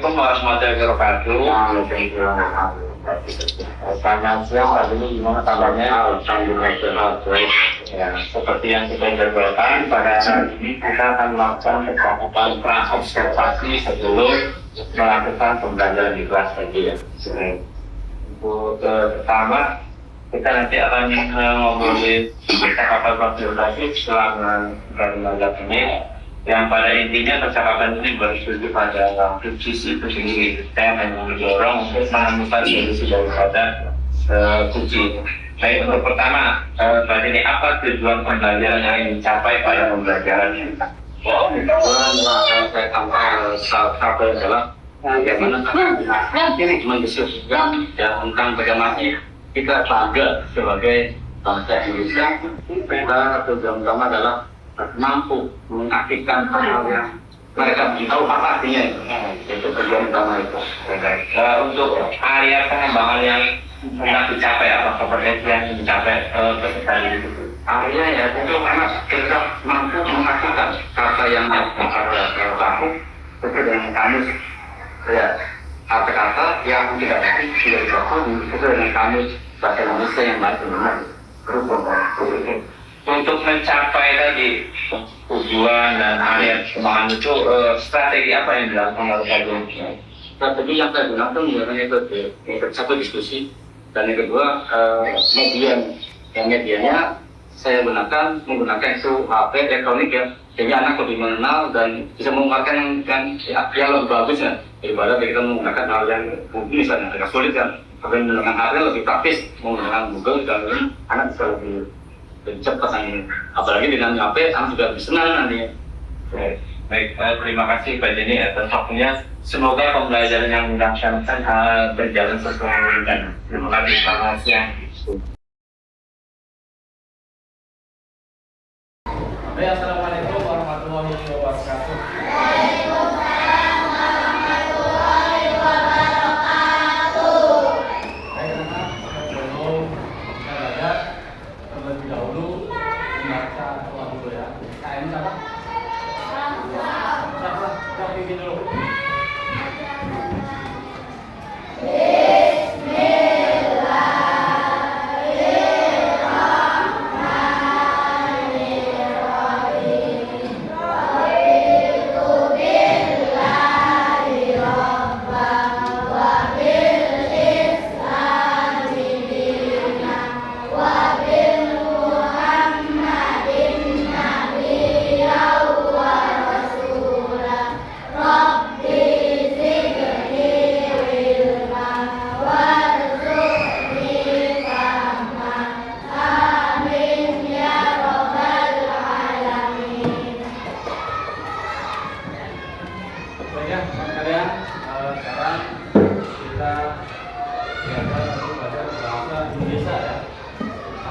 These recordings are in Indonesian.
Assalamualaikum warahmatullahi wabarakatuh. Selamat siang, Pak Dini. Gimana kabarnya? Alhamdulillah baik. Ya, seperti yang kita jadwalkan pada hari ini kita akan melakukan percakapan praobservasi sebelum melakukan pembelajaran di kelas tadi ya. Untuk pertama kita nanti akan ngobrolin percakapan observasi selama belajar ini. Yang pada intinya percakapan ini bertujuan pada kunci itu sendiri. Saya akan mendorong untuk menemukan solusi daripada kunci. Baik, untuk pertama, tadi ini apa tujuan pembelajaran yang dicapai pada pembelajaran ini? Tujuan yang saya capai adalah bagaimana ini mendiskusikan tentang bagaimana kita bangga sebagai bangsa Indonesia. Kita tujuan utama adalah mampu mengartikan hal yang mereka tahu apa artinya itu tujuan utama itu. Untuk area pengembangan yang pernah dicapai apa kompetensi yang dicapai tadi itu? Artinya ya itu karena kita mampu mengartikan kata yang ada baku sesuai dengan kamus ya, kata-kata yang tidak baku tidak baku sesuai dengan kamus bahasa Indonesia yang baik benar berubah. Untuk mencapai tadi tujuan dan area pengembangan itu strategi apa yang dilakukan oleh kalian? Strategi yang saya gunakan itu satu diskusi dan yang kedua median. Yang medianya saya menggunakan itu HP elektronik ya, sehingga anak lebih mengenal dan bisa mengeluarkan yang lebih bagus ya daripada kita menggunakan hal yang mungkin misalnya agak sulit kan. Tapi menggunakan HP lebih praktis, menggunakan Google dan anak bisa lebih cepat nanti. Apalagi dengan HP, anak juga lebih senang nanti. Baik, terima kasih Pak Jenny atas waktunya. Semoga pembelajaran yang dilaksanakan berjalan sesuai dan terima kasih. Selamat siang. Assalamualaikum warahmatullahi wabarakatuh. Terlebih dahulu membaca doa dulu ya. KM siapa? Siapa? Yang pimpin dulu.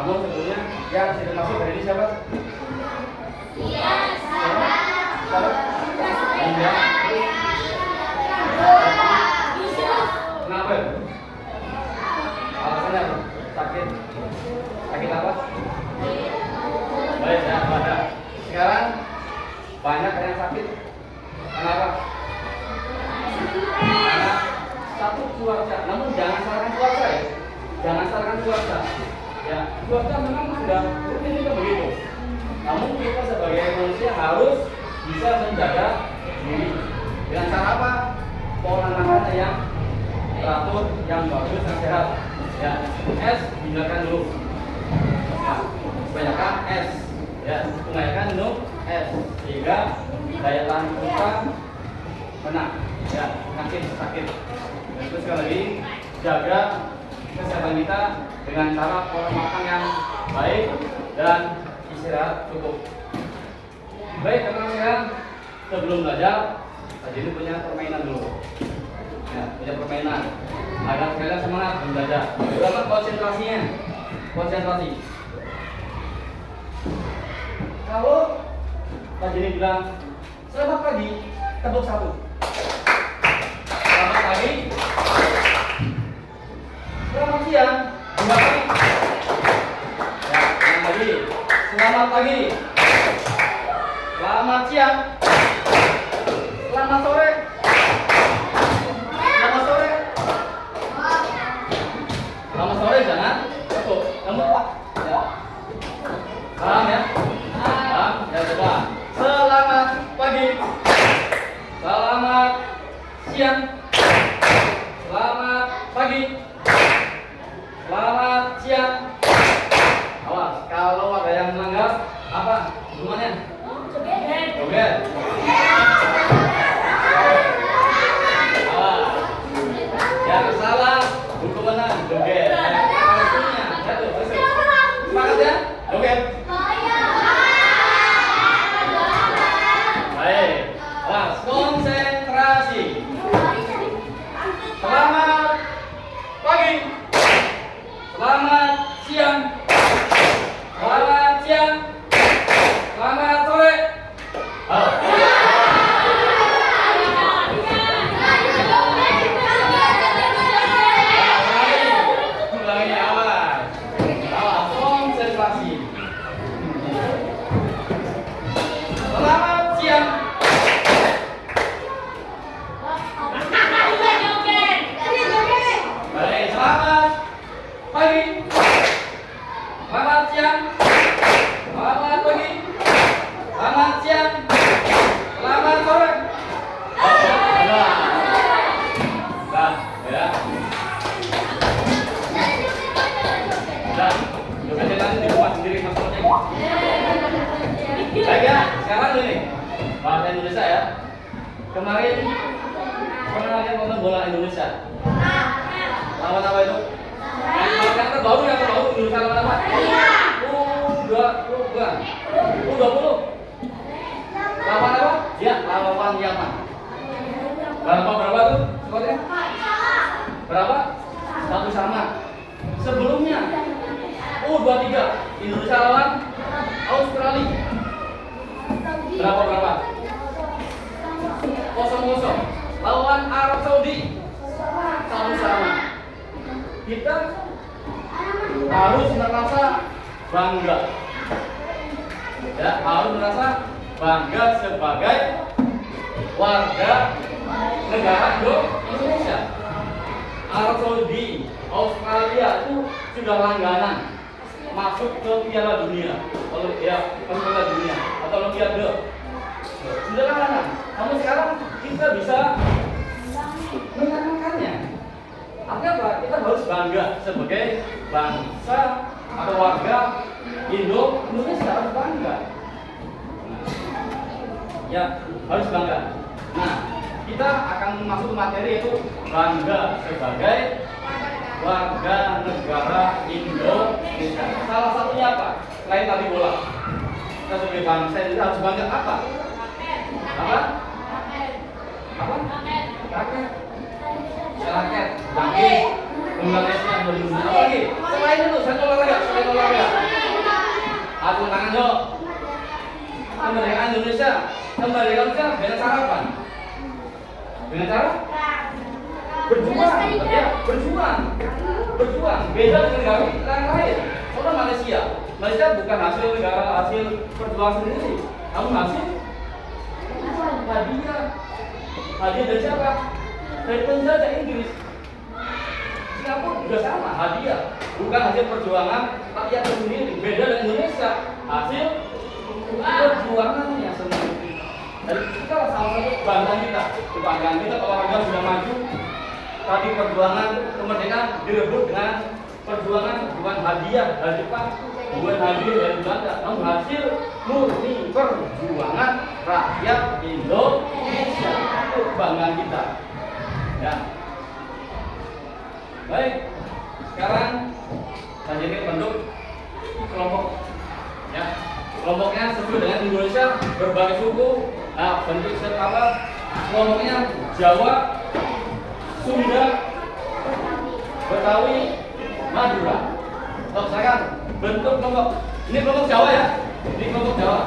Namun sebelumnya yang sudah masuk dari ini siapa? Iya, siapa? Iya. Kenapa? Alasannya apa? Sakit? Sakit apa? Baik ya, pada sekarang banyak yang sakit. Kenapa? Karena satu cuaca, namun jangan salahkan cuaca ya. Jangan salahkan cuaca. Ya, cuaca memang sudah rutin juga begitu. Namun kita sebagai manusia harus bisa menjaga diri dengan cara apa? Pola makannya yang teratur, yang bagus, yang sehat. Ya, es hindarkan dulu. Ya, kebanyakan es. Ya, kebanyakan minum es sehingga daya tahan kita menang. Ya, sakit. Dan terus sekali lagi jaga kesehatan kita dengan cara pola makan yang baik dan istirahat cukup. Baik teman-teman, sebelum belajar, tadi ini punya permainan dulu. Ya, punya permainan agar kalian semangat belajar. Bagaimana konsentrasinya? Konsentrasi. Kalau Pak Jenny bilang selamat pagi, tepuk satu. Selamat pagi. Selamat siang, dua kali. Ya, yang tadi. Selamat pagi. Selamat siang. Selamat sore. Paham ya? Paham? Ya coba. Selamat pagi. Selamat siang. Selamat pagi. Selamat siang. Awas, kalau ada yang melanggar, apa hukumannya? Joget. Awas. Yang salah hukumannya joget. Kalau punya, jatuh, masuk. Semangat ya, joget. Baik, awas, konsentrasi. Selamat pagi. Selamat siang. Selamat siang. Selamat sore. Ulangi awas. Awas, konsentrasi. Selamat siang. Baik, selamat pagi. Selamat siang. Selamat pagi. Selamat siang. Selamat sore. Dah, ya. Dah, coba jalan di rumah sendiri maksudnya. Baik ya, sekarang ini bahasa Indonesia ya. Kemarin pernah lihat nonton bola Indonesia? Lawan apa itu? Yang terbaru Indonesia lawan apa? U20. Lawan apa? Ya, lawan Yaman. Berapa tuh skornya? Berapa? 1-1. Sebelumnya U23 Indonesia lawan Australia. Berapa? 0-0. Lawan Arab Saudi 1-1. Kita harus merasa bangga. Ya, harus merasa bangga sebagai warga negara Indonesia. Arab Saudi, Australia itu sudah langganan masuk ke Piala Dunia, Piala Dunia atau Olimpiade. Sudah langganan. Namun sekarang kita bisa menangkannya. Artinya apa? Kita harus bangga sebagai bangsa atau warga Indonesia, harus bangga. Ya, harus bangga. Nah, kita akan masuk ke materi itu bangga sebagai warga negara Indonesia. Salah satunya apa? Selain tadi bola, kita sebagai bangsa ini harus bangga apa? Raket, bangkit, Bangladesnya berdunia. Apa lagi? Selain itu, selain olahraga. Atur tangan yuk. Kemerdekaan Indonesia dengan cara apa? Dengan cara berjuang. Beda dengan negara lain. Soalnya Malaysia bukan hasil perjuangan sendiri, namun hasil hadiah dari siapa? Dari penjajah Inggris. Singapura juga sama, hadiah, bukan hasil perjuangan rakyat sendiri. Beda dengan Indonesia, hasil perjuangannya sendiri. Jadi kita salah satu kebanggaan kita olahraga sudah maju. Tadi perjuangan kemerdekaan direbut dengan perjuangan bukan hadiah dari Jepang, bukan hadiah dari Belanda, namun hasil murni perjuangan rakyat Indonesia. Itu kebanggaan kita. Ya. Baik. Sekarang saya jadi bentuk kelompok. Ya. Kelompoknya sesuai dengan Indonesia berbagai suku. Nah, bentuk apa? Kelompoknya Jawa, Sunda, Betawi, Madura. Oh, sekarang bentuk kelompok. Ini kelompok Jawa ya. Ini kelompok Jawa.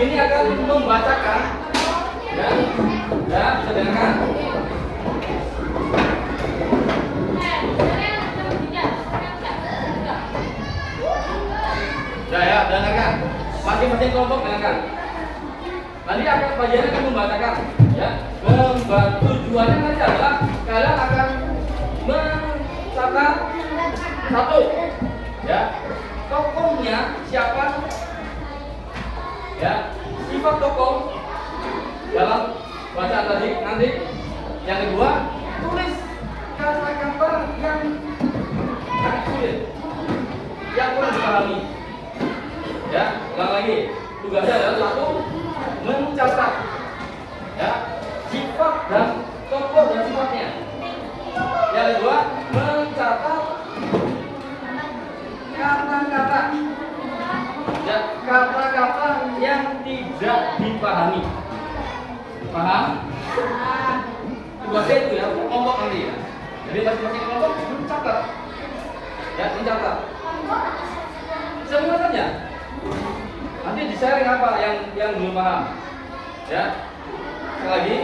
Ini akan membacakan bisa dengarkan. Ya, dengarkan. Masing-masing kelompok dengarkan. Nanti akan pelajaran akan membacakan, ya. Tujuannya nanti adalah kalian akan mencatat satu, ya. Tokohnya siapa? Ya, sifat tokoh dalam bacaan tadi. Nanti yang kedua, tulis kata-kata yang sangat sulit, yang kurang dipahami. Ya, ulang lagi. Tugasnya adalah satu, mencatat, ya, sifat dan tokoh dan sifatnya. Yang kedua, mencatat kata-kata. Ya, kata-kata yang tidak dipahami. Paham? Tugasnya itu ya, kelompok nanti ya. Jadi masing-masing kelompok mencatat. Ya, mencatat. Semua saja. Nanti di-sharing apa yang belum paham. Ya. Sekali lagi,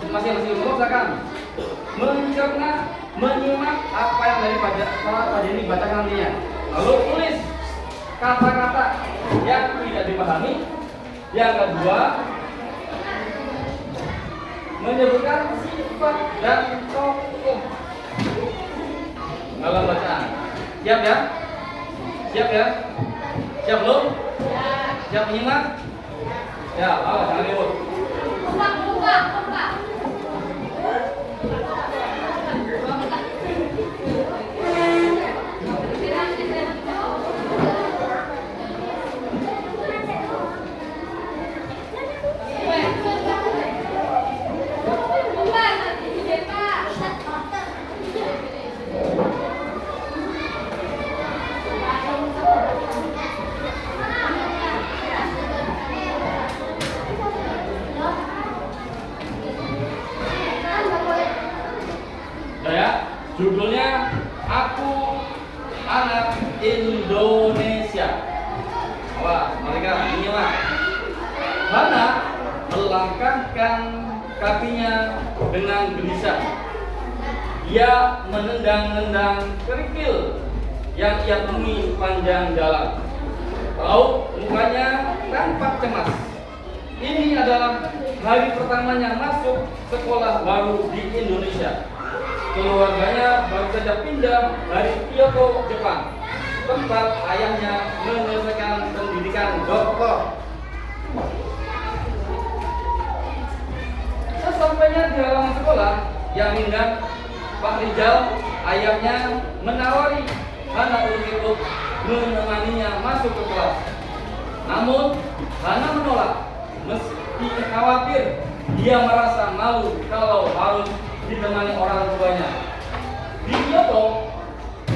masing-masing kelompok silakan mencerna, menyimak apa yang dari Pak Jenny bacakan nantinya. Lalu tulis kata-kata yang tidak dipahami. Yang kedua, menyebutkan sifat dan tokoh dalam bacaan. Siap ya? Siap ya? Siap belum? Siap menyimak? Ya, awas jangan ribut. Judulnya Aku Anak Indonesia. Wah, mereka menyimak. Hana melangkahkan kakinya dengan gelisah. Dia menendang-nendang kerikil yang ia temui sepanjang jalan. Raut mukanya tampak cemas. Ini adalah hari pertamanya masuk sekolah baru di Indonesia. Keluarganya baru saja pindah dari Kyoto, Jepang, tempat ayahnya menyelesaikan pendidikan doktor. Sesampainya di halaman sekolah yang indah, Pak Rizal, ayahnya menawari Hana untuk menemaninya masuk ke kelas. Namun Hana menolak. khawatir, dia merasa malu kalau harus ditemani orang tuanya. Di Kyoto,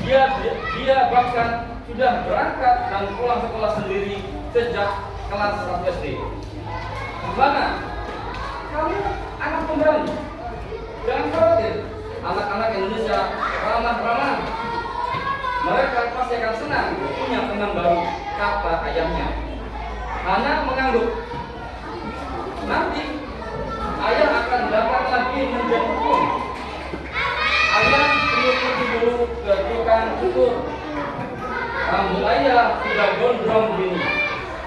dia bahkan sudah berangkat dan pulang sekolah sendiri sejak kelas 1 SD. Gimana? Kamu anak pemberani. Jangan khawatir, anak-anak Indonesia ramah-ramah. Mereka pasti akan senang punya teman baru, kata ayahnya. Hana mengangguk. Nanti ayah akan datang lagi menjemputku. Ayah pergi dulu ke tukang cukur. Rambut ayah sudah gondrong gini,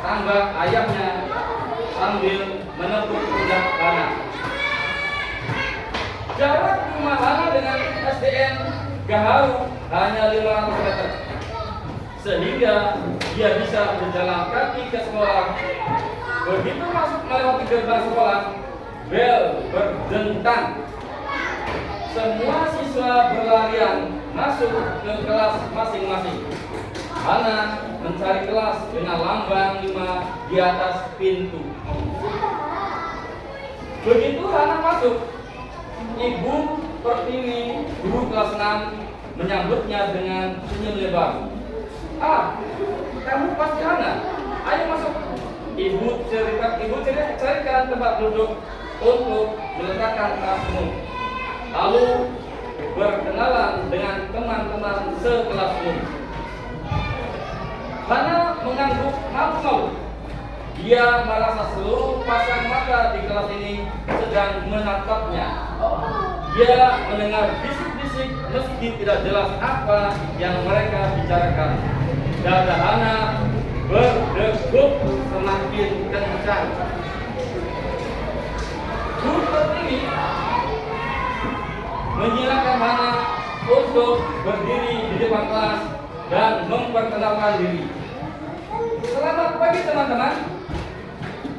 tambah ayahnya sambil menepuk pundak Hana. Jarak rumah Hana dengan SDN Gaharu hanya 500 meter, sehingga dia bisa berjalan kaki ke sekolah. Begitu masuk melewati gerbang sekolah, bel berdentang. Semua siswa berlarian masuk ke kelas masing-masing. Hana mencari kelas dengan lambang 5 di atas pintu. Begitu Hana masuk, Ibu Pertiwi, guru kelas 6, menyambutnya dengan senyum lebar. Ah, kamu pasti Hana. Ayo masuk. Ibu carikan tempat duduk untuk meletakkan tasmu. Lalu berkenalan dengan teman-teman sekelasmu. Hana mengangguk malu-malu. Dia merasa seluruh pasang mata di kelas ini sedang menatapnya. Dia mendengar bisik-bisik meski tidak jelas apa yang mereka bicarakan. Dada Hana berdegup semakin kencang. Guru Pertiwi menyilakan Hana untuk berdiri di depan kelas dan memperkenalkan diri. Selamat pagi teman-teman,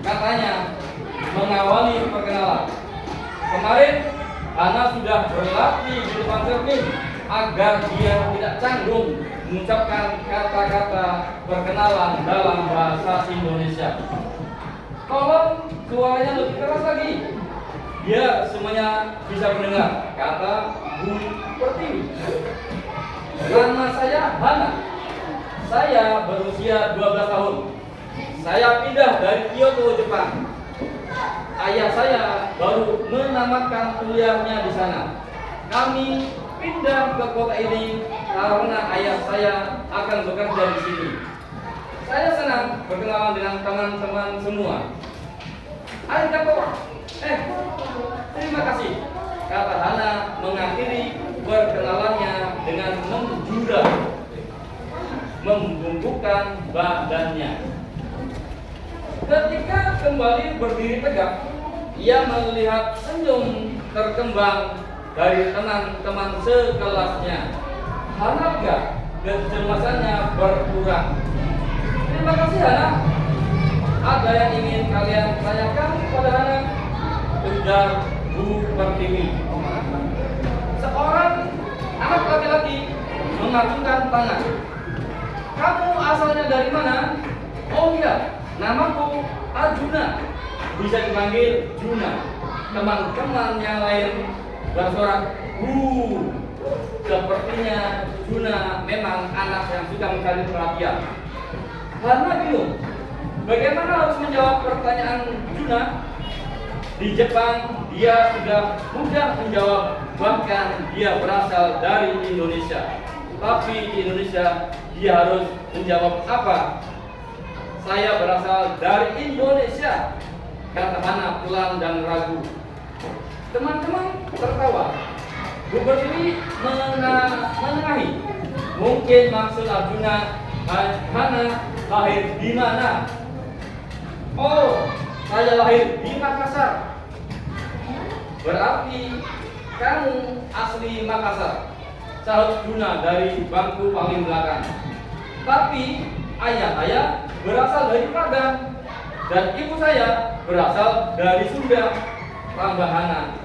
katanya mengawali perkenalan. Kemarin Hana sudah berlatih di depan cermin agar dia tidak canggung mengucapkan kata-kata perkenalan dalam bahasa Indonesia. Tolong suaranya lebih keras lagi, biar semuanya bisa mendengar, kata Bu Pertiwi. Nama saya Hana. Saya berusia 12 tahun. Saya pindah dari Kyoto, Jepang. Ayah saya baru menamatkan kuliahnya di sana. Kami pindah ke kota ini karena ayah saya akan bekerja di sini. Saya senang berkenalan dengan teman-teman semua. Arigato. Terima kasih, kata Hana mengakhiri perkenalannya dengan membungkukkan badannya. Ketika kembali berdiri tegak, ia melihat senyum terkembang dari teman-teman sekelasnya. Harapkah kecemasannya berkurang? Terima kasih Hana. Ada yang ingin kalian tanyakan kepada Hana? Ujar Bu Pertiwi. Seorang anak laki-laki mengacungkan tangan. Kamu asalnya dari mana? Oh iya, namaku Arjuna. Bisa dipanggil Juna. Teman-teman yang lain bersorak, sepertinya Juna memang anak yang suka mencari perhatian. Hana bingung, bagaimana harus menjawab pertanyaan Juna? Di Jepang dia sudah mudah menjawab, bahkan dia berasal dari Indonesia. Tapi di Indonesia dia harus menjawab apa? Saya berasal dari Indonesia, kata Hana pelan dan ragu. Teman-teman tertawa. Bu Pertiwi menengahi. Mungkin maksud Arjuna, Hana lahir di mana? Oh, saya lahir di Makassar. Berarti kamu asli Makassar, sahut Juna dari bangku paling belakang. Tapi ayah saya berasal dari Padang dan ibu saya berasal dari Sunda, tambah Hana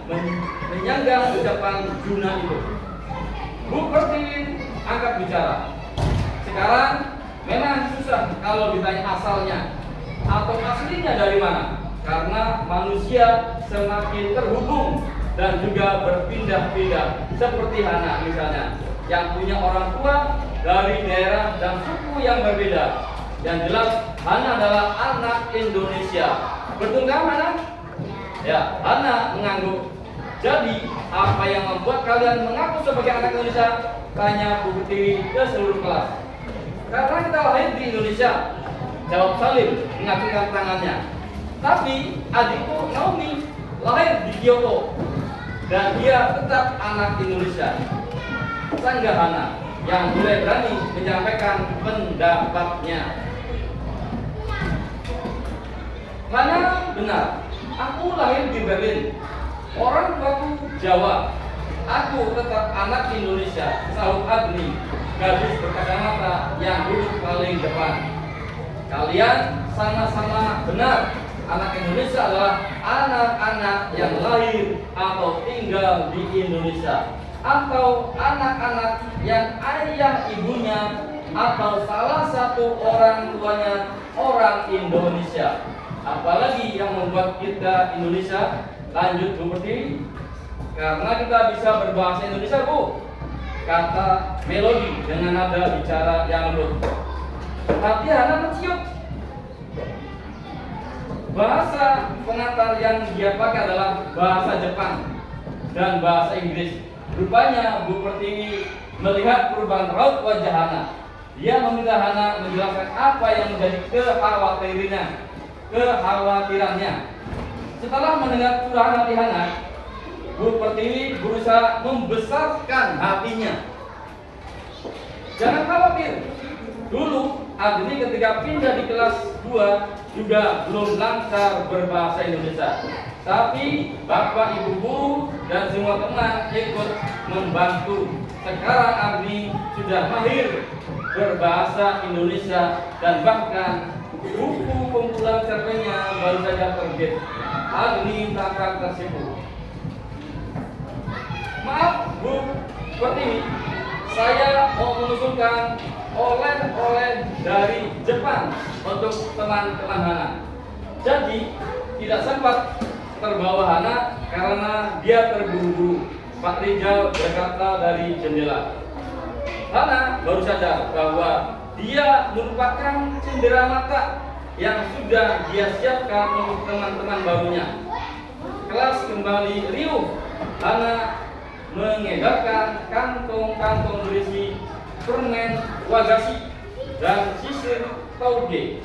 menyangga ucapan Juna itu. Bu Pertiwi angkat bicara. Sekarang memang susah kalau ditanya asalnya atau aslinya dari mana. karena manusia semakin terhubung dan juga berpindah-pindah, seperti Hana misalnya yang punya orang tua dari daerah dan suku yang berbeda. Yang jelas Hana adalah anak Indonesia. Betulkah Hana? Ya, Hana mengangguk. Jadi apa yang membuat kalian mengaku sebagai anak Indonesia? Tanya Bu Pertiwi ke seluruh kelas. Karena kita lahir di Indonesia, jawab Salim mengacungkan tangannya. Tapi adikku Naomi lahir di Kyoto dan dia tetap anak Indonesia. Sanggah Hana yang mulai berani menyampaikan pendapatnya. Hana benar, aku lahir di Berlin. Orang tuaku Jawa. Aku tetap anak Indonesia, sahut Agni, gadis berkacamata yang duduk paling depan. Kalian sama-sama benar. Anak Indonesia adalah anak-anak yang lahir atau tinggal di Indonesia, atau anak-anak yang ayah ibunya atau salah satu orang tuanya orang Indonesia. Apalagi yang membuat kita Indonesia? Lanjut Bu Pertiwi. Karena kita bisa berbahasa Indonesia, Bu. Kata melodi dengan nada bicara yang lembut. Hati Hana mencium. Bahasa pengantar yang dia pakai adalah bahasa Jepang dan bahasa Inggris. Rupanya Bu Pertiwi melihat perubahan raut wajah Hana. Dia meminta Hana menjelaskan apa yang menjadi kekhawatirannya. Setelah mendengar curahan hati Hana, Bu Pertiwi berusaha membesarkan hatinya. Jangan khawatir. Dulu Agni ketika pindah di kelas 2 juga belum lancar berbahasa Indonesia. Tapi Bapak Ibu guru dan semua teman ikut membantu. Sekarang Agni sudah mahir berbahasa Indonesia dan bahkan buku kumpulan cerpennya baru saja terbit. Agni takkan tersibuk. Maaf Bu Pertiwi, saya mau mengusulkan oleh-oleh dari Jepang untuk teman-teman Hana. Jadi tidak sempat terbawa Hana karena dia terburu-buru. Pak Rijal berkata dari jendela. Hana baru sadar bahwa dia merupakan cendera mata yang sudah dia siapkan untuk teman-teman barunya. Kelas kembali riuh. Hana mengedarkan kantong-kantong berisi permen wagashi dan sisir souge,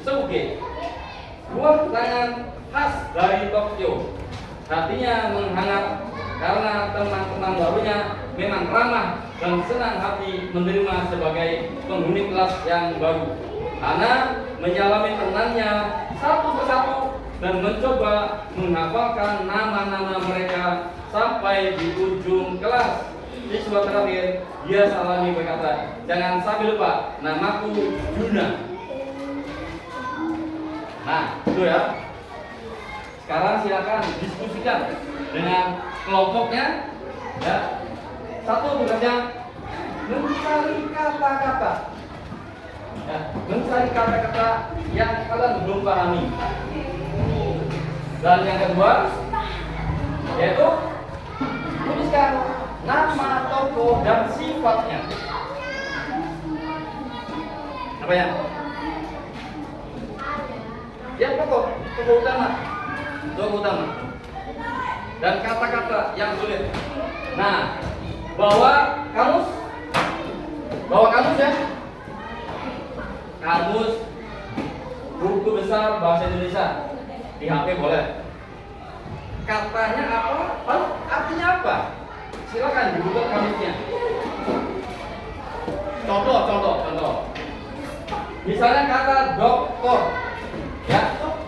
buah tangan khas dari Tokyo. Hatinya menghangat karena teman-teman barunya memang ramah dan senang hati menerima sebagai penghuni kelas yang baru. Hana menyalami temannya satu persatu dan mencoba menghafalkan nama-nama mereka sampai di ujung kelas. Siswa terakhir dia salami berkata, jangan sampai lupa namaku Yuna. Nah, itu ya. Sekarang silakan diskusikan dengan kelompoknya. Ya. Satu tugasnya mencari kata-kata. Ya, mencari kata-kata yang kalian belum pahami. Dan yang kedua yaitu tuliskan nama tokoh dan sifatnya. Apa ya? Ya tokoh utama. Tokoh utama. Dan kata-kata yang sulit. Nah, bawa kamus ya. Kamus buku besar bahasa Indonesia di HP boleh. Katanya apa? Artinya apa? Silakan dibuka kamusnya. Contoh. Misalnya kata dokter, ya,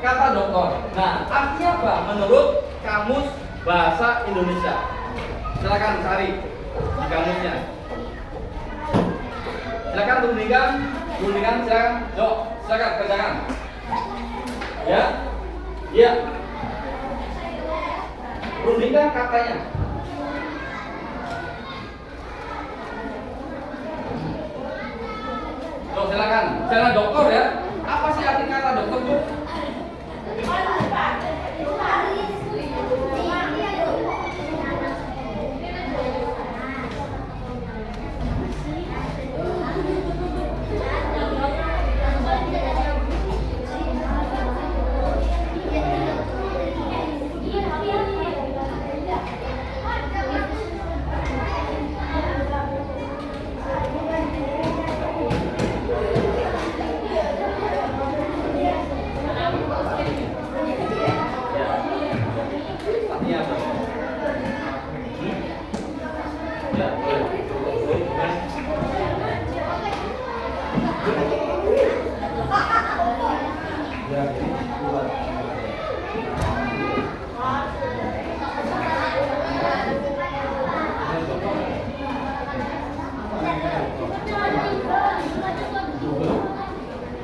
kata dokter. Nah, artinya apa? Menurut kamus bahasa Indonesia. Silakan cari di kamusnya. Silakan rundingkan, silakan kerjakan. Ya, iya. Rundingkan katanya. Silakan. Jangan dokter ya. Apa sih arti kata dokter tuh? artinya apa? Ya, boleh. Ya, buat.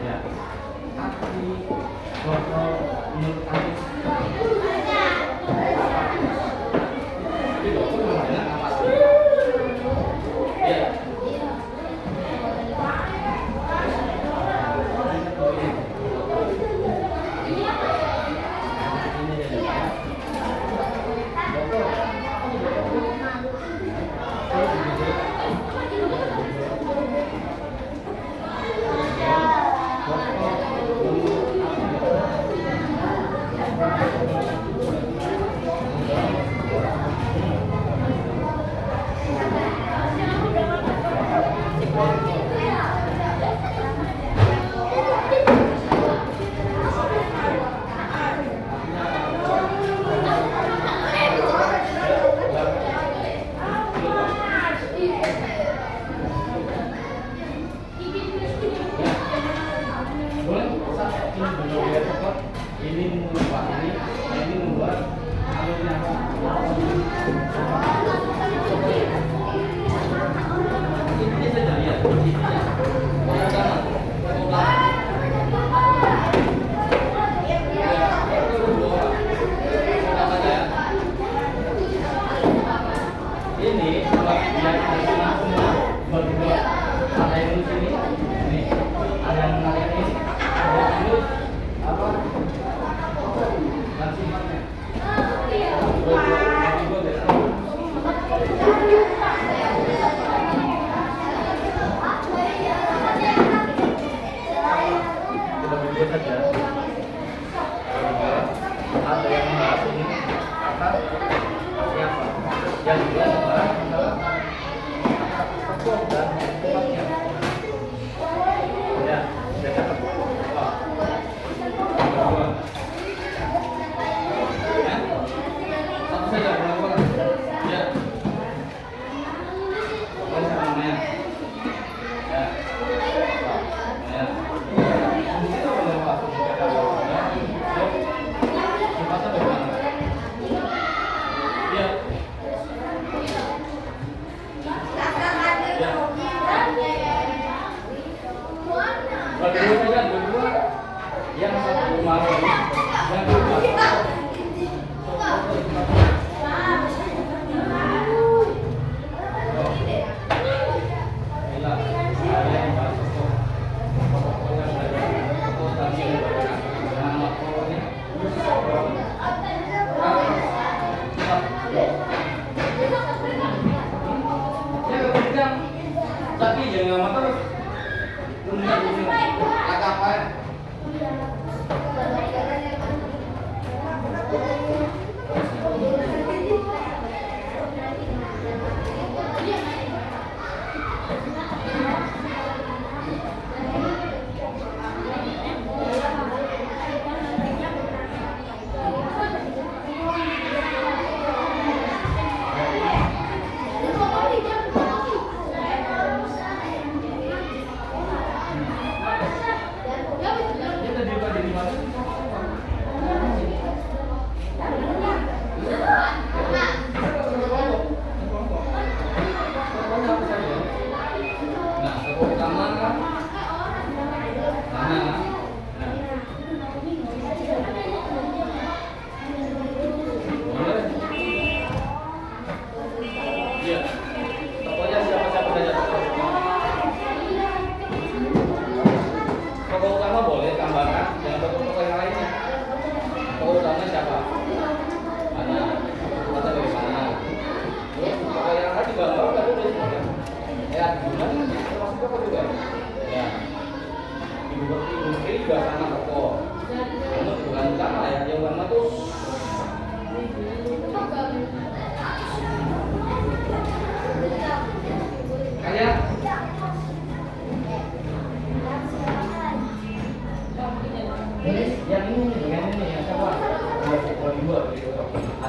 Ya. Hati, botol, minum air. Tapi dokter namanya apa sih? Ya. Ini membuat ini membuat alurnya ini saja ya intinya ini buat yang semua berdua ada yang di sini ini ada yang ini ada yang apa dan sifatnya kita berdua saja ada yang membahas ini apa siapa yang juga membahas adalah tokoh dan tempatnya ya saya dapat satu saja melakukan ya boleh namanya ya ya kita boleh masuk ya sifatnya bagaimana ya berdua saja berdua yang satu rumah ini yang kedua Terima kasih.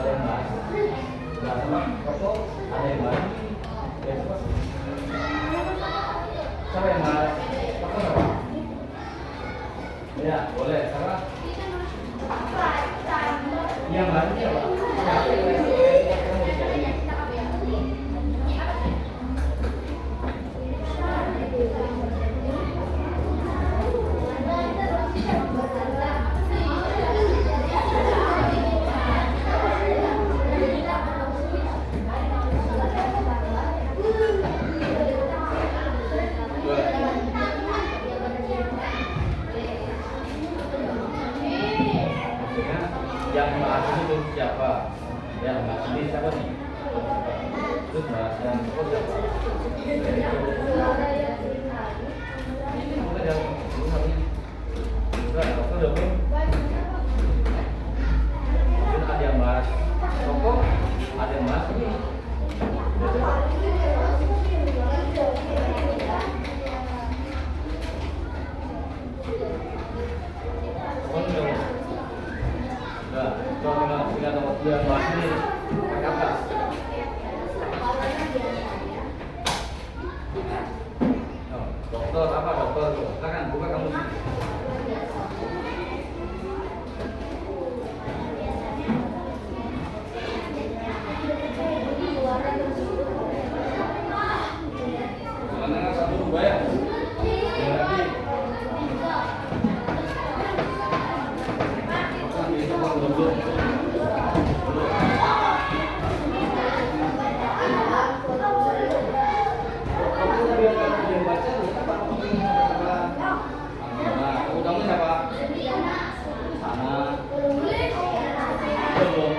ada yang bahas. Udah sama rokok, ada yang bahas. Ya, coba. Siapa yang bahas? Rokok siapa? Ya, boleh. Siapa? Yang bahas siapa? Yang bahas itu siapa? Yang bahas ini siapa nih? Terus bahas yang itu siapa? Kita jawab dulu namanya. Enggak, kita udah belum. Mungkin ada yang bahas rokok, ada yang bahas ini. Tinggal nomor 2 bahas ini ke atas. Oh, dokter apa dokter? Silakan buka kamu sini. Mana satu dua ya? Lagi. Kamu siapa? Sana. Belum.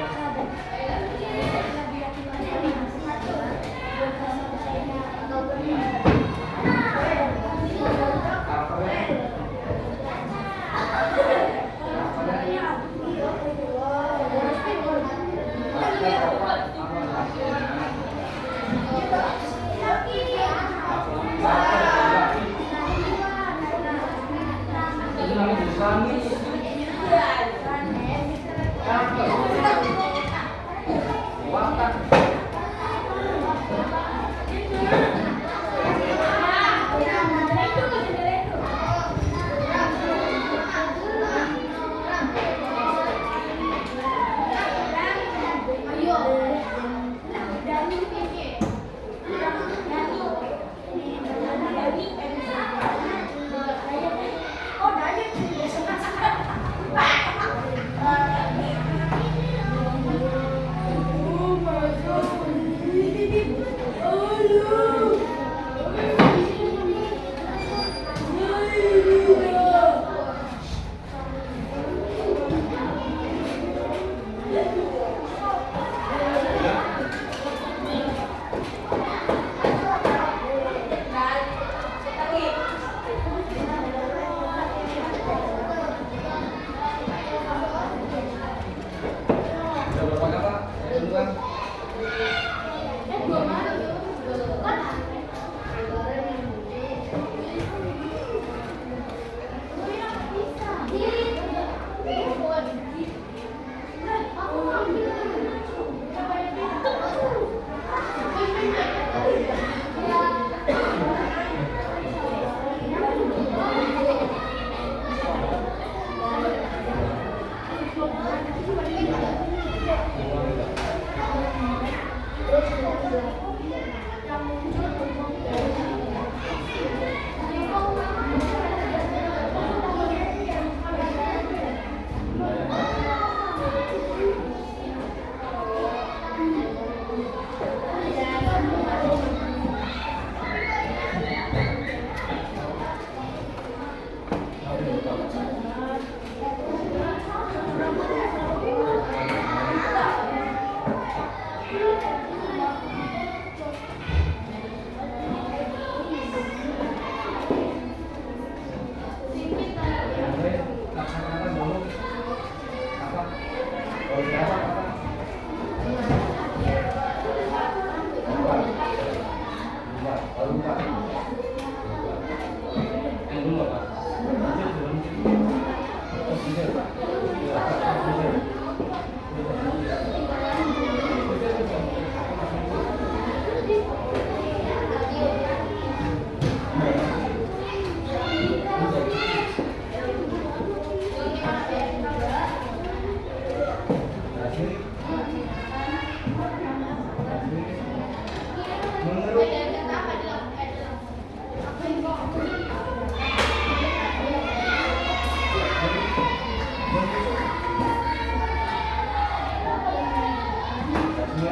Ya,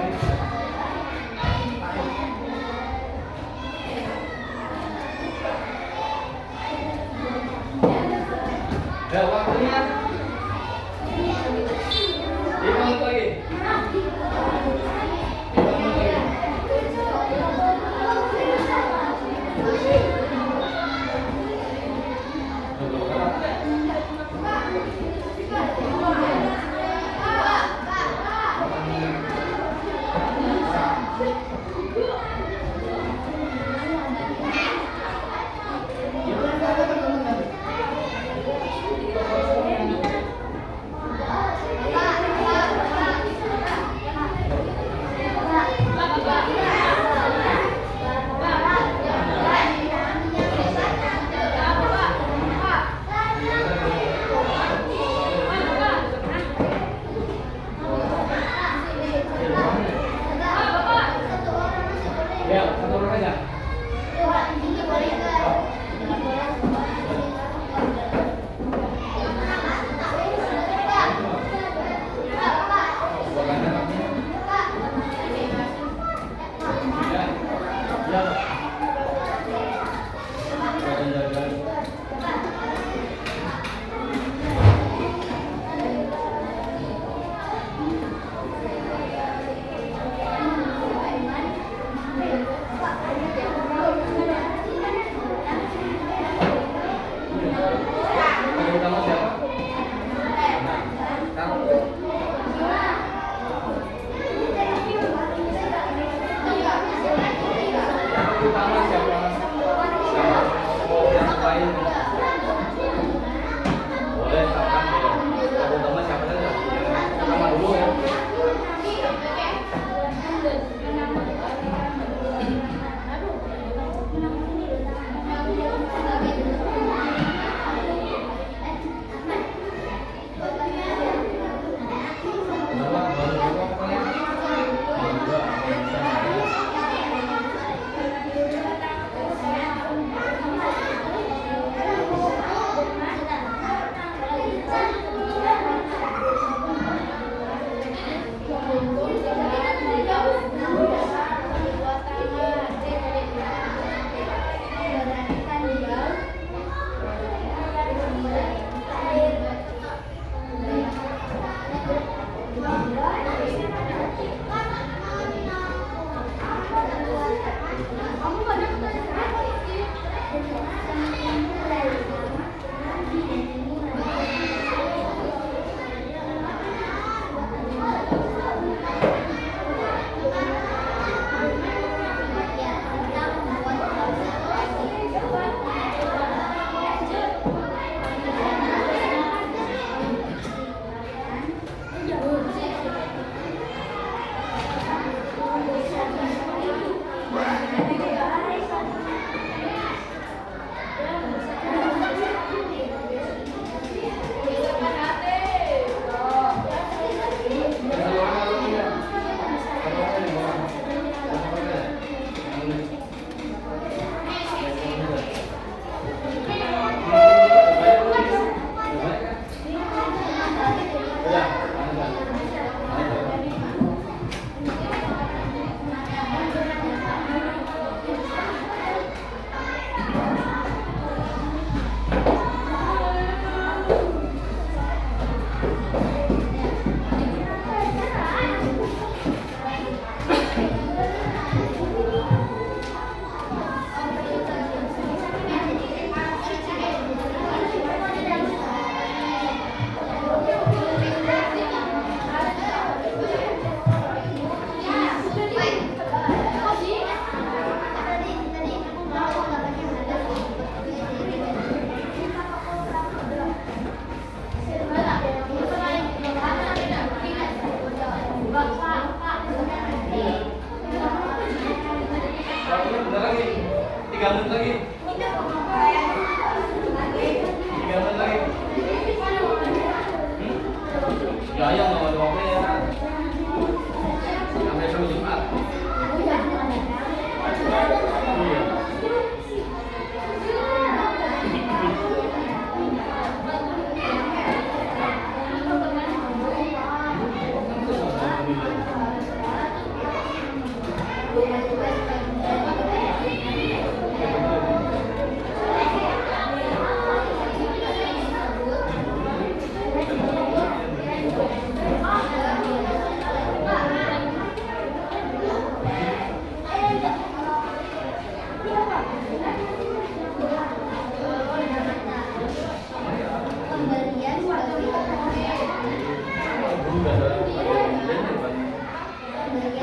waktunya 5 menit lagi. 5 menit lagi.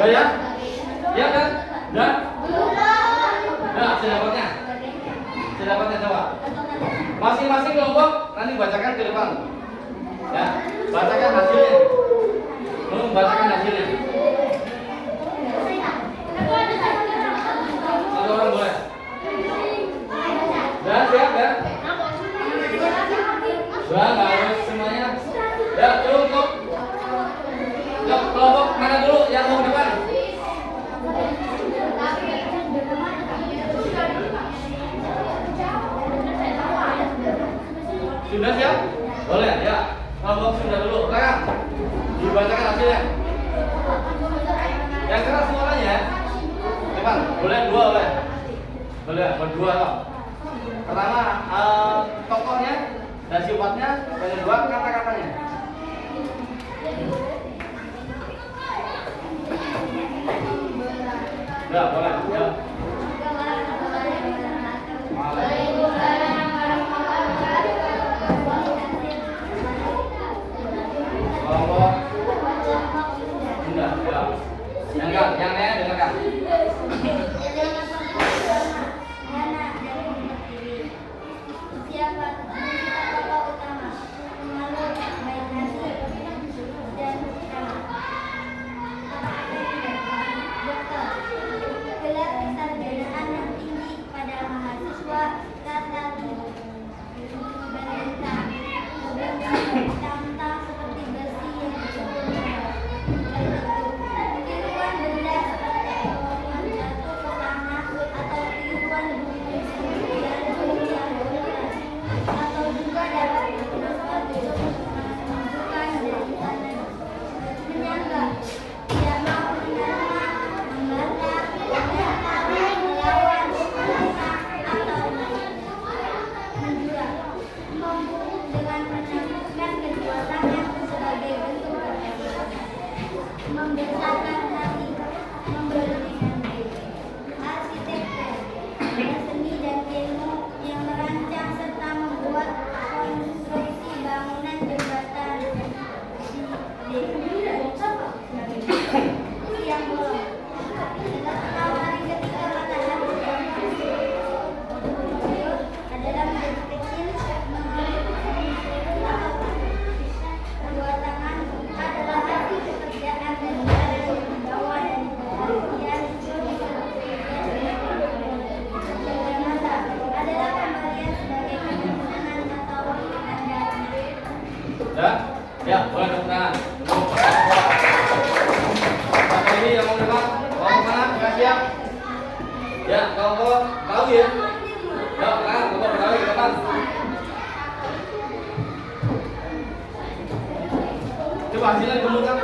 Udah ya? Ya kan? Udah? Nah, sedapatnya? Sedapatnya coba. Masing-masing kelompok nanti bacakan ke depan. Ya, bacakan hasilnya. Bacakan hasilnya. Satu orang boleh. Udah, siap ya? Udah, nggak harus semuanya. Ya, cukup. Yuk, kelompok mana dulu yang mau ke depan? Sudah siap? Boleh, ya. Kelompok sudah dulu. Sekarang dibacakan hasilnya. Yang keras suaranya ya. Depan, boleh dua boleh. Boleh, berdua toh. Pertama tokohnya dan sifatnya, yang kedua kata-katanya. Ya, boleh. Ya. Kelompok. Enggak, ya. Yang lain dengarkan. Ya, boleh tepuk tangan. Satu ini yang mau depan, mau kemana? Sudah siap? Ya, kalau tahu ya. Ya, sekarang kalau tahu ke depan. Coba hasilnya dulu kan.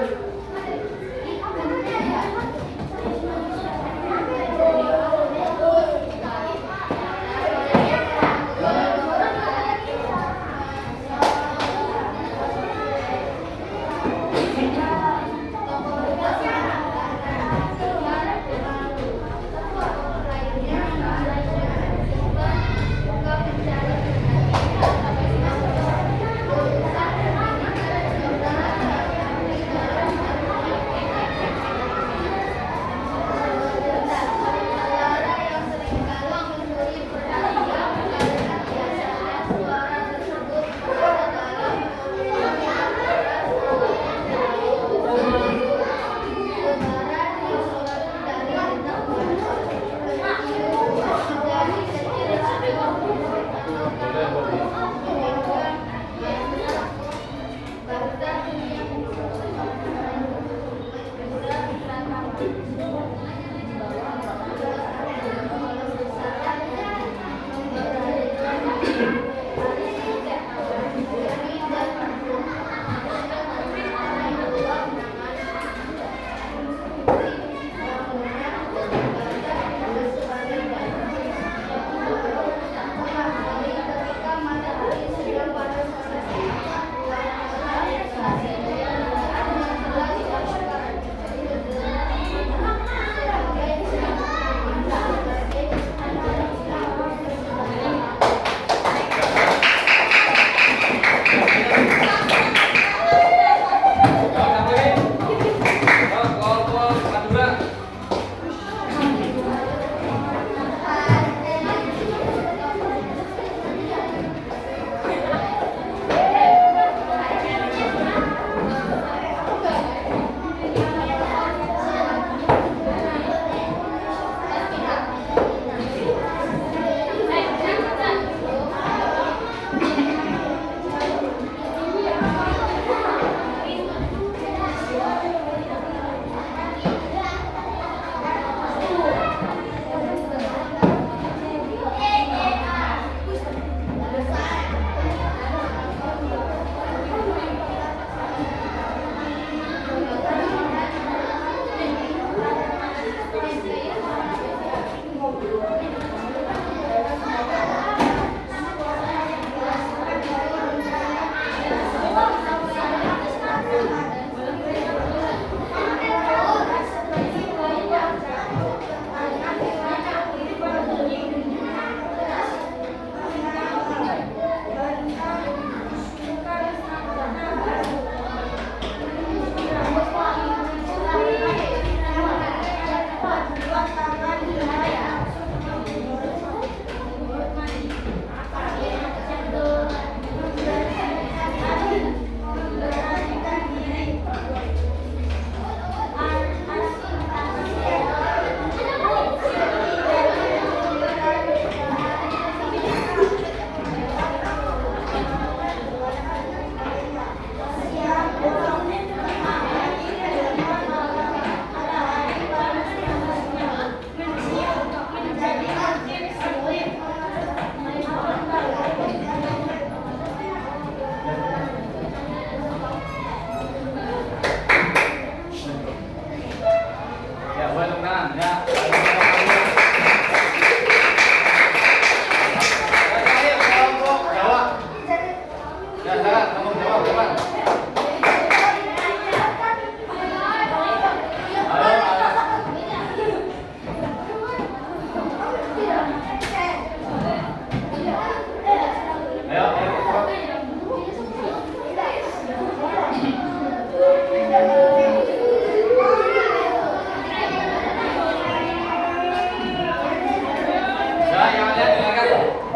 tangan ya. Ayo kelompok jawab. Ya, jangan kelompok jawab, depan.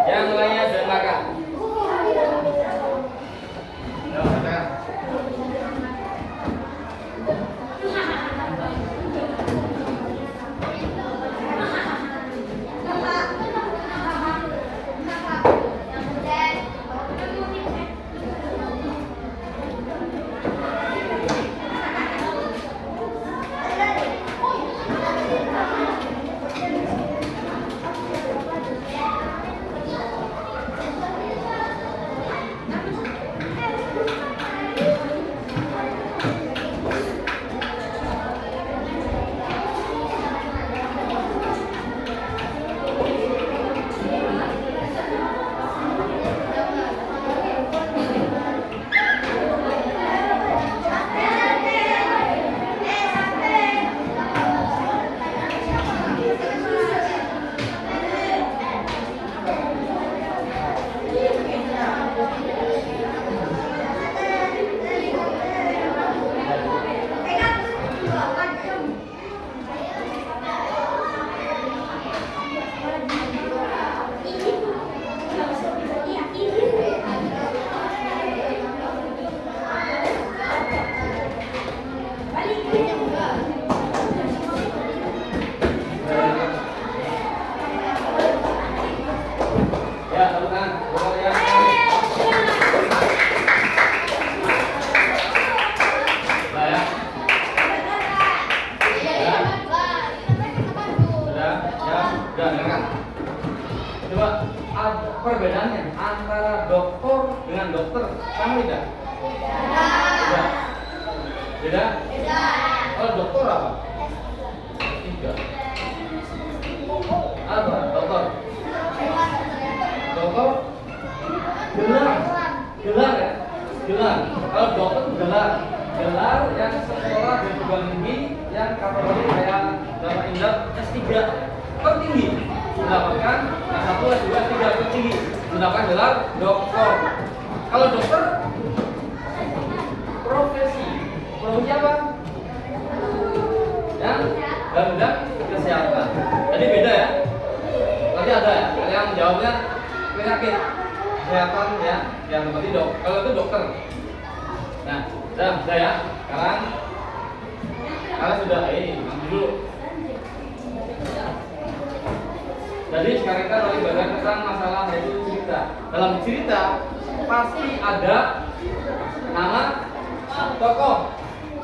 Yang lainnya jangan makan. Coba perbedaannya antara dokter dengan dokter sama tidak? Beda. Beda? Kalau dokter apa? Tiga. Apa? Dokter? Dokter? Gelar. Gelar ya? Gelar. Kalau dokter gelar. Gelar yang sekolah dan perguruan tinggi yang kategori kayak dalam Indah S3 tertinggi mendapatkan S1, S2, S3 tertinggi mendapatkan gelar doktor. Kalau dokter profesi apa? Yang dalam bidang kesehatan. Jadi beda ya. Nanti ada ya yang jawabnya penyakit kesehatan ya, yang berarti dok. Kalau itu dokter. Nah, sudah ya. Sekarang kalian sudah ambil dulu. Jadi sekarang kita lagi belajar tentang masalah yaitu cerita. Dalam cerita pasti ada nama tokoh.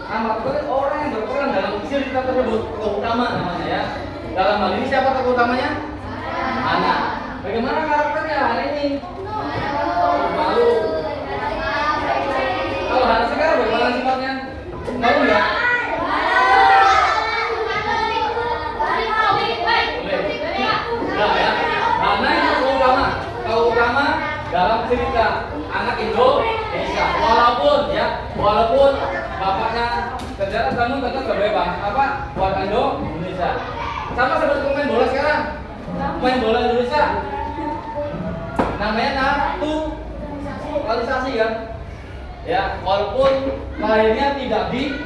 Nama tokoh itu orang yang berperan dalam cerita tersebut. Tokoh utama namanya ya. Dalam hal ini siapa tokoh utamanya? Hana. Bagaimana karakternya hari ini? Malu. Kalau Hana sekarang bagaimana sifatnya? Malu nggak? Nah ya, Hana itu tokoh utama dalam cerita anak Indonesia. Walaupun bapaknya kerja namun tetap sebagai warga Indonesia. Sama seperti pemain bola sekarang, pemain bola Indonesia. Namanya naturalisasi kan? Ya, walaupun lahirnya tidak di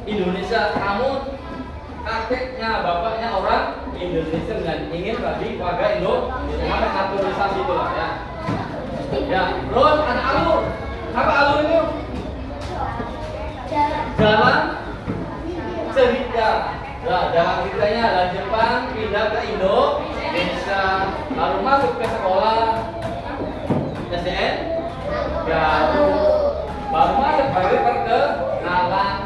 Indonesia, namun kakeknya, bapaknya orang Indonesia dan ingin bagi warga Indonesia, namanya naturalisasi itu lah ya. Ya, terus ada alur. Apa alur itu? Jalan cerita. Nah, jalan ceritanya dari Jepang pindah ke Indonesia, lalu masuk ke sekolah SDN, baru masuk bagi perkenalan.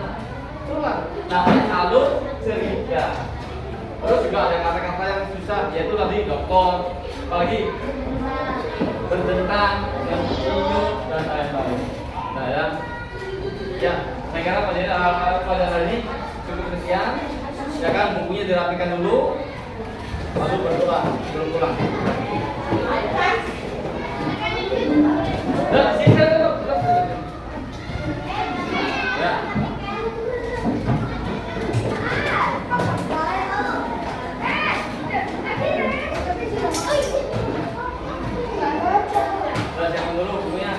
Itulah namanya alur cerita. Terus juga ada kata-kata yang susah, yaitu tadi dokter, apalagi berdentang, insinyur dan lain-lain. Nah ya, saya kira pada hari ini cukup sekian. ya kan, bukunya dirapikan dulu, lalu berdoa sebelum pulang. Nah, sini dulu. Ya. Siapkan dulu bukunya.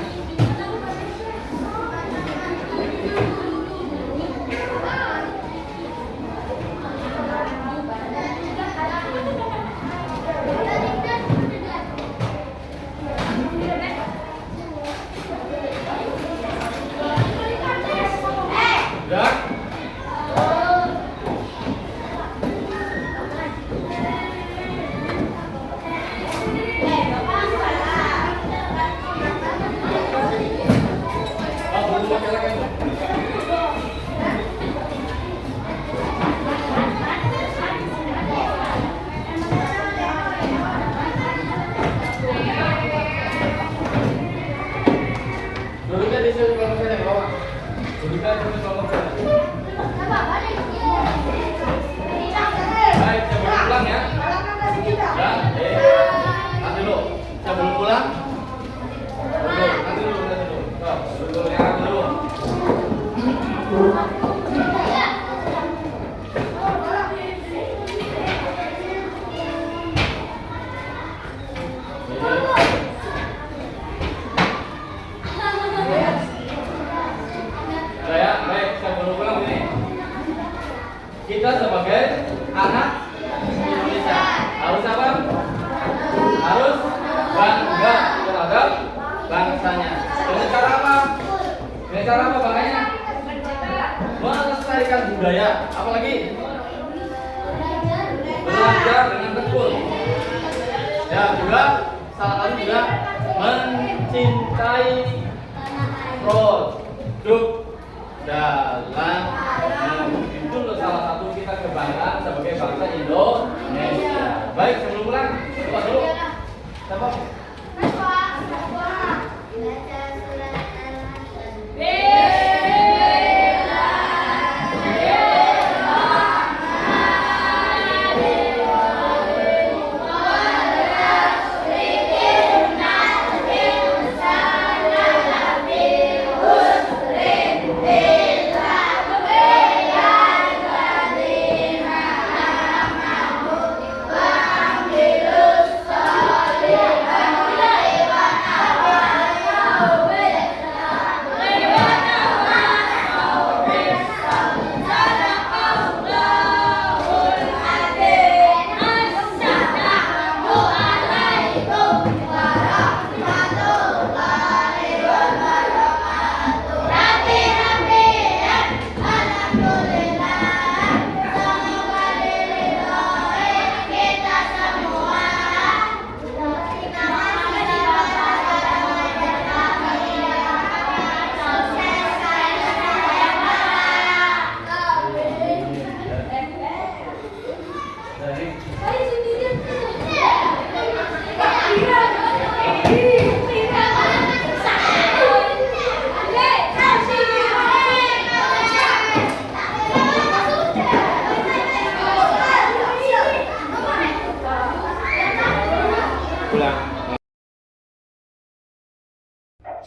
Duduknya di sini kalau saya di bawah. Duduknya di sini kalau saya. Baik, saya belum pulang ya. Nanti dulu. Saya belum pulang. Nanti dulu. Duduk yang dulu. Kita sebagai anak Indonesia harus apa? Harus bangga terhadap bangsanya. Dengan cara apa? Dengan cara apa bangkanya? Melestarikan budaya, apalagi belajar dengan tekun. Ya juga salah satu juga mencintai produk dalam itu salah satu kita kebanggaan sebagai bangsa Indonesia. Baik, sebelum pulang, coba dulu. Siapa?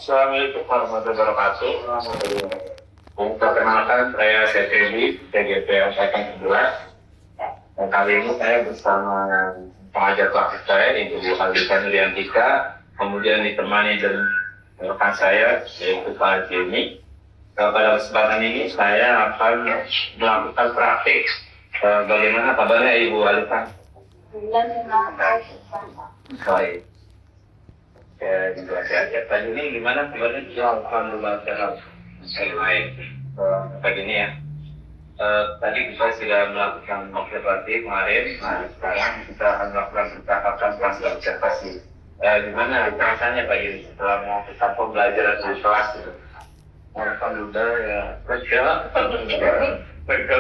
Assalamualaikum warahmatullahi wabarakatuh. Perkenalkan, saya CTB, TGP Angkatan 11. Dan kali ini saya bersama pengajar praktik saya, Ibu Alisa Nuryantika, kemudian ditemani dengan rekan saya, yaitu Pak Jimmy. Pada kesempatan ini saya akan melakukan praktik. Bagaimana kabarnya Ibu Alisa? Baik. Ya, juga sehat. Pagi ini gimana kabarnya? Alhamdulillah sehat. Baik. Pagi ini ya. Tadi kita sudah melakukan observasi kemarin. Nah, sekarang kita akan melakukan percakapan pasca observasi. Gimana rasanya pagi ini setelah melakukan pembelajaran di kelas? Alhamdulillah ya. Lega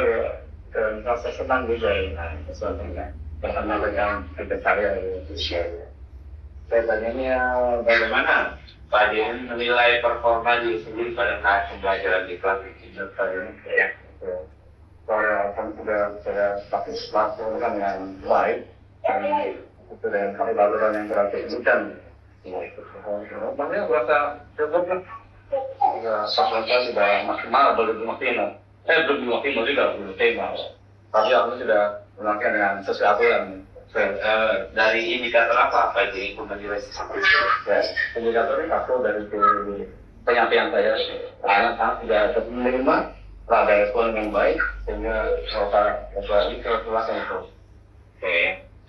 dan rasa senang juga ya. Bersama dengan kita saya. Saya tanya bagaimana Pak Din menilai performa diri sendiri pada saat pembelajaran di kelas ini? Ya. kan sudah saya pakai lakukan dengan baik dan itu dengan saluran yang terakhir dan makanya berasa cukup lah. Saluran sudah maksimal belum maksimal, juga belum maksimal. Tapi aku sudah melakukan dengan sesuatu yang dari indikator apa jadi komunikasi ya, indikatornya aku dari penyampaian saya anak sudah menerima ada respon yang baik sehingga ini kelasnya itu. Oke,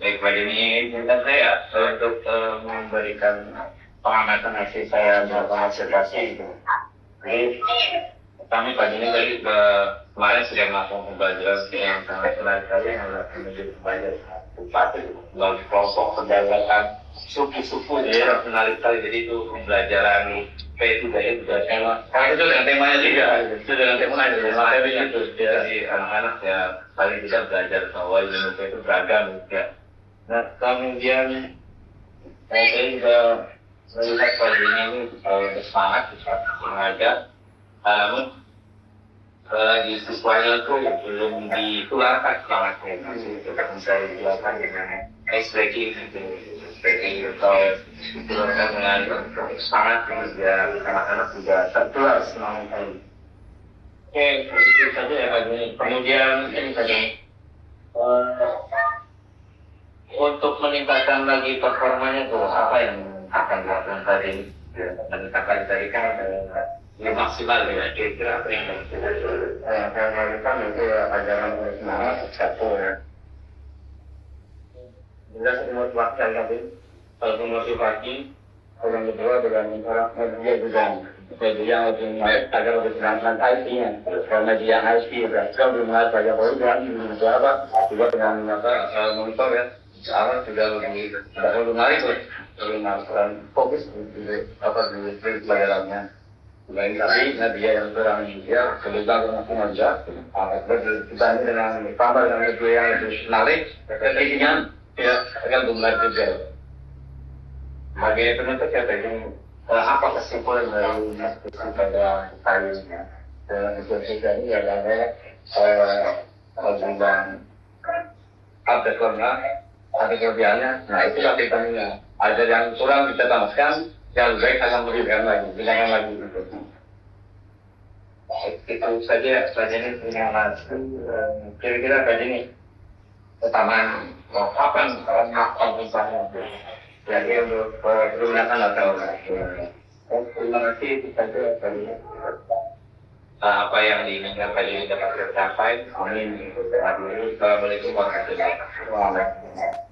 baik Pak Denny, izinkan saya untuk memberikan pengamatan hasil saya melakukan observasi itu. Jadi kami Pak Denny tadi kemarin sudah melakukan pembelajaran yang sangat menarik sekali yang menjadi pembelajaran bupati bagi kelompok pendagangan suku-suku ya menarik sekali. Jadi itu pembelajaran P3E juga karena itu dengan temanya juga itu dengan temanya materinya itu jadi anak-anak ya paling bisa belajar bahwa Indonesia itu beragam ya. Nah kemudian saya juga melihat pagi ini bersemangat bisa mengajak namun di siswanya itu belum ditularkan semangatnya itu bisa dilakukan dengan ice breaking atau ditularkan dengan semangat biar anak-anak juga tertular semangat ini. Oke, itu saja ya Pak Juni. Kemudian ini saja untuk meningkatkan lagi performanya tuh apa yang akan dilakukan tadi? Meningkatkan tadi kan ya maksimal ya kira-kira apa yang saya lakukan itu ajaran semangat satu ya. Jelas motivasi tadi kalau motivasi orang kedua dengan media juga yang lebih baik agar lebih senang IT-nya karena dia IT berarti belum ada banyak program juga apa juga dengan monitor ya awal sudah lebih menarik lebih fokus di pelajarannya. Lain tadi, dia yang kurang dia kebetulan masih aja. Kita ini dengan tambah dengan media yang lebih menarik, intinya ya akan menarik juga. Bagi penutup ya tadi, apa kesimpulan dari diskusi pada kali ini? Dalam diskusi ini adalah tentang ada kelemahan, ada kelebihannya. Nah itulah kita ada yang kurang kita tambahkan. Yang baik akan memberikan lagi, bilangan lagi gitu. Itu saja ini punya mas. Kira-kira Pak Denny pertama kapan melakukan misalnya? Jadi untuk perlunakan atau terima kasih itu saja tadi. Apa yang diinginkan Pak Denny dapat tercapai. Amin. Assalamualaikum warahmatullahi wabarakatuh.